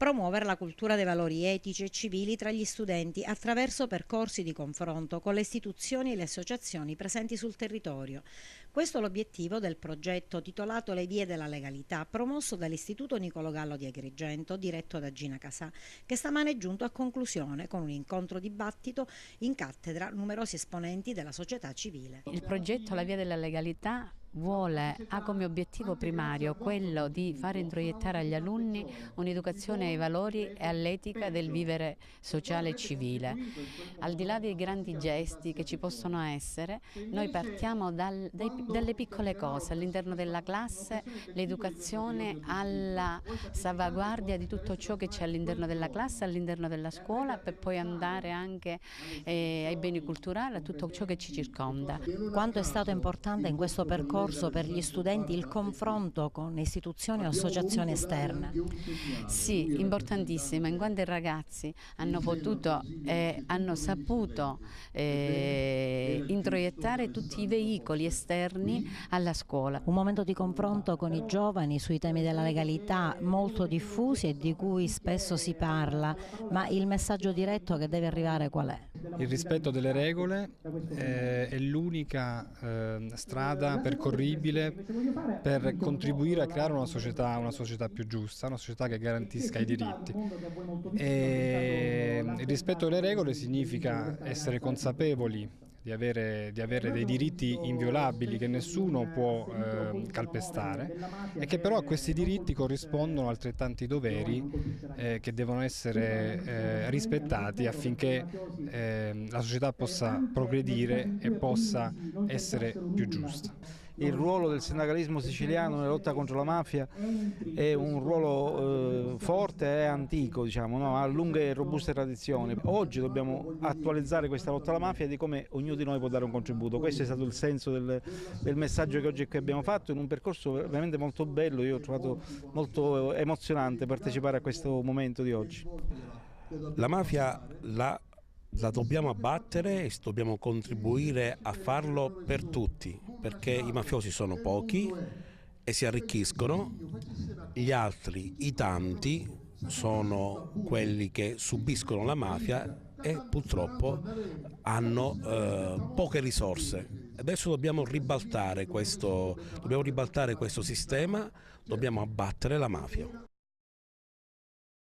Promuovere la cultura dei valori etici e civili tra gli studenti attraverso percorsi di confronto con le istituzioni e le associazioni presenti sul territorio. Questo è l'obiettivo del progetto titolato Le vie della legalità, promosso dall'Istituto Niccolò Gallo di Agrigento, diretto da Gina Casà, che stamane è giunto a conclusione con un incontro dibattito in cattedra numerosi esponenti della società civile. Il progetto La via della legalità ha come obiettivo primario quello di far introiettare agli alunni un'educazione ai valori e all'etica del vivere sociale e civile. Al di là dei grandi gesti che ci possono essere, noi partiamo dalle piccole cose, all'interno della classe, l'educazione alla salvaguardia di tutto ciò che c'è all'interno della classe, all'interno della scuola, per poi andare anche ai beni culturali, a tutto ciò che ci circonda. Quanto è stato importante in questo percorso per gli studenti il confronto con istituzioni o associazioni esterne? Sì, importantissimo, in quanto i ragazzi hanno potuto e hanno saputo introiettare tutti i veicoli esterni alla scuola. Un momento di confronto con i giovani sui temi della legalità molto diffusi e di cui spesso si parla, ma il messaggio diretto che deve arrivare qual è? Il rispetto delle regole è l'unica strada percorribile per contribuire a creare una società più giusta, una società che garantisca i diritti. E il rispetto delle regole significa essere consapevoli di avere dei diritti inviolabili che nessuno può calpestare e che però a questi diritti corrispondono altrettanti doveri che devono essere rispettati affinché la società possa progredire e possa essere più giusta. Il ruolo del sindacalismo siciliano nella lotta contro la mafia è un ruolo forte e antico, diciamo, no? Ha lunghe e robuste tradizioni. Oggi dobbiamo attualizzare questa lotta alla mafia e di come ognuno di noi può dare un contributo. Questo è stato il senso del messaggio che oggi qui abbiamo fatto, in un percorso veramente molto bello. Io ho trovato molto emozionante partecipare a questo momento di oggi. La mafia la dobbiamo abbattere e dobbiamo contribuire a farlo per tutti, perché i mafiosi sono pochi e si arricchiscono, gli altri, i tanti, sono quelli che subiscono la mafia e purtroppo hanno poche risorse. Adesso dobbiamo ribaltare questo sistema, dobbiamo abbattere la mafia.